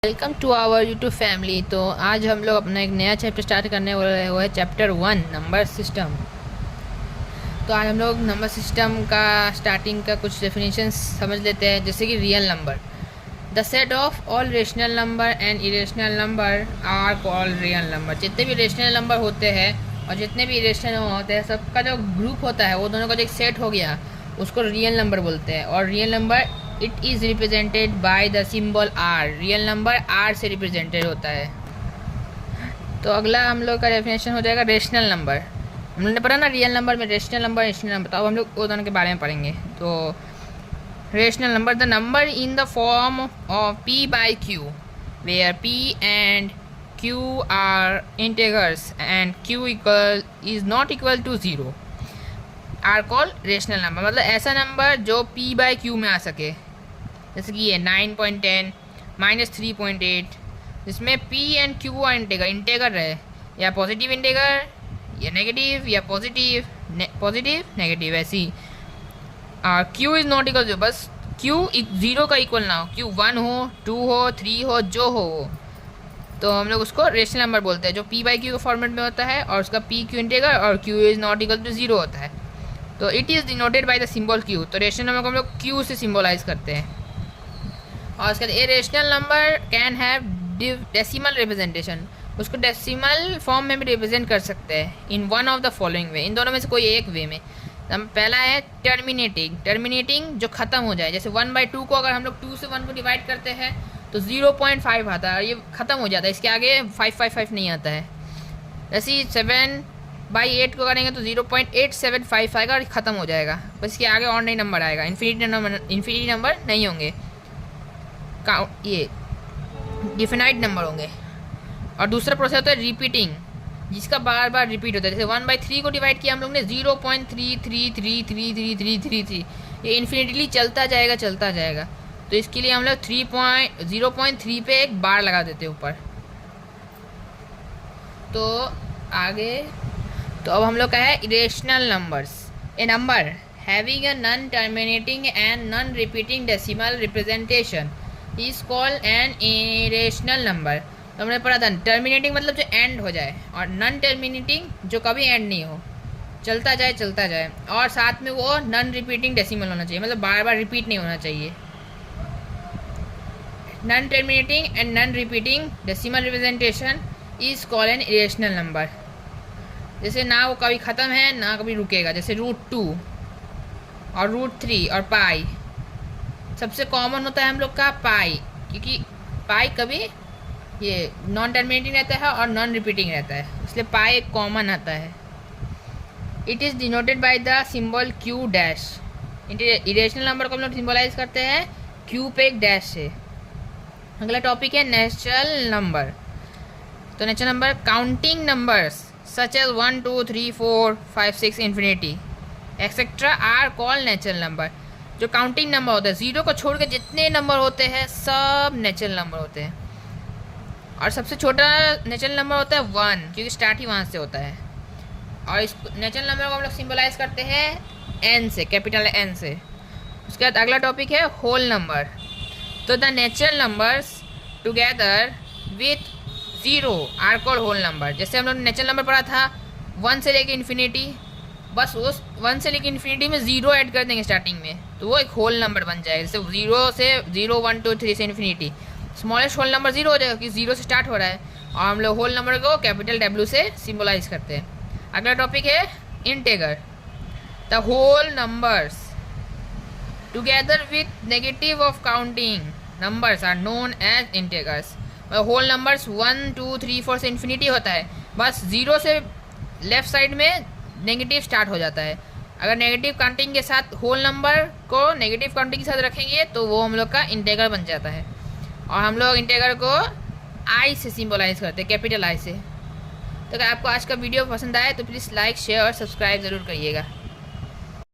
Welcome to our YouTube family. तो आज हम लोग अपना एक नया चैप्टर स्टार्ट करने वाले हैं, वो है चैप्टर 1 नंबर सिस्टम। तो आज हम लोग नंबर सिस्टम का स्टार्टिंग का कुछ डेफिनेशंस समझ लेते हैं। जैसे कि real number, the set of all rational number and irrational number are called real number. जितने भी रेशनल नंबर होते हैं और जितने भी इरेशनल होते हैं, सबका जो ग्रुप होता है वो दोनों का जो एक सेट हो गया उसको रियल नंबर बोलते हैं। और real number it is represented by the symbol R. Real number R से रिप्रेजेंटेड होता है। तो अगला हम लोग का डेफिनेशन हो जाएगा रेशनल नंबर। हम लोगों ने पढ़ा ना रियल नंबर में रेशनल नंबर रेशनल नंबर, तो अब हम लोग वो दोनों के बारे में पढ़ेंगे। तो rational number, the number in the form of p by q where p and q are integers and q equal is not equal to 0 are call rational number. मतलब ऐसा नंबर जो p बाई q में आ सके, जैसे कि ये 9.10 -3.8, जिसमें p and q और इंटेगर रहे, या पॉजिटिव इंटेगर या नेगेटिव या पॉजिटिव नेगेटिव ऐसी। और q इज़ नॉट इक्वल, बस q 0 का इक्वल ना हो, q 1 हो 2 हो 3 हो जो हो, तो हम लोग उसको रेशनल नंबर बोलते हैं, जो p बाई q के फॉर्मेट में होता है और उसका p q इंटेगर और q is not equal to 0 होता है। तो it is denoted by the symbol q। तो रेशनल नंबर को हम लोग q से सिम्बोलाइज करते हैं। और उसके बाद a rational number can have decimal representation, उसको डेसिमल फॉर्म में भी रिप्रेजेंट कर सकते हैं in one of the following way, इन दोनों में से कोई एक वे में। पहला है टर्मिनेटिंग जो ख़त्म हो जाए। जैसे 1/2 को अगर हम लोग 2 से 1 को डिवाइड करते हैं तो 0.5 आता है, ये ख़त्म हो जाता है, इसके आगे 555 नहीं आता है। जैसे 7/8 को करेंगे तो 0.8755 आएगा और ख़त्म हो जाएगा, बस इसके आगे और नई नंबर आएगा, इन्फिनिटी नंबर नहीं होंगे, ये डिफिनाइट नंबर होंगे। और दूसरा प्रोसेस होता है रिपीटिंग, जिसका बार बार रिपीट होता है। जैसे 1/3 को डिवाइड किया हम लोग ने 0.33333333, ये इन्फिनिटली चलता जाएगा। तो इसके लिए हम लोग 0.3 पे एक बार लगा देते हैं ऊपर। तो आगे, तो अब हम लोग का है irrational numbers. A number having a non terminating and non repeating decimal representation is called an irrational number. तो हमने पढ़ा था टर्मिनेटिंग मतलब जो एंड हो जाए, और नॉन टर्मिनेटिंग जो कभी एंड नहीं हो, चलता जाए, और साथ में वो नॉन रिपीटिंग डेसिमल होना चाहिए, मतलब बार बार रिपीट नहीं होना चाहिए। Non terminating and non repeating decimal representation is called an irrational number. जैसे ना वो कभी ख़त्म है ना कभी रुकेगा, जैसे √2 और √3 और पाई। सबसे कॉमन होता है हम लोग का पाई, क्योंकि पाई कभी ये नॉन टर्मिनेटिंग रहता है और नॉन रिपीटिंग रहता है, इसलिए पाई एक कॉमन आता है। It is denoted by the symbol q dash. Irrational number को हम लोग सिम्बोलाइज करते हैं q पे एक डैश से। अगला टॉपिक है नेचुरल नंबर। तो natural number counting numbers such as 1 2 3 4 5 6 infinity etcetera are called natural number. जो काउंटिंग नंबर होता है, 0 को छोड़ के जितने नंबर होते हैं सब नेचुरल नंबर होते हैं। और सबसे छोटा नेचुरल नंबर होता है 1, क्योंकि स्टार्ट ही वहाँ से होता है। और इस नेचुरल नंबर को हम लोग सिम्बलाइज करते हैं n से, कैपिटल n से। उसके बाद अगला टॉपिक है होल नंबर। तो the natural numbers together with 0 are called whole number. जैसे हम लोग नेचुरल नंबर पढ़ा था 1 से लेके इन्फिनिटी, बस उस 1 से लेके इन्फिनिटी में 0 ऐड कर देंगे स्टार्टिंग में, तो वो एक होल नंबर बन जाएगा। जैसे 0 1 2 3 से इन्फिनिटी, स्मॉलेस्ट होल नंबर 0 हो जाएगा क्योंकि 0 से स्टार्ट हो रहा है, और हम लोग होल नंबर को कैपिटल W से सिम्बोलाइज करते हैं। अगला टॉपिक है integer. The whole numbers together with negative of counting numbers are known as integers. Whole numbers 1 2 3 4 से इन्फिनिटी होता है, बस 0 से लेफ्ट साइड में नेगेटिव स्टार्ट हो जाता है। अगर नेगेटिव काउंटिंग के साथ होल नंबर को नेगेटिव काउंटिंग के साथ रखेंगे तो वो हम लोग का इंटेगर बन जाता है। और हम लोग इंटेगर को I से सिम्बोलाइज करते हैं, कैपिटल I से। तो अगर आपको आज का वीडियो पसंद आए तो प्लीज़ लाइक शेयर और सब्सक्राइब ज़रूर करिएगा।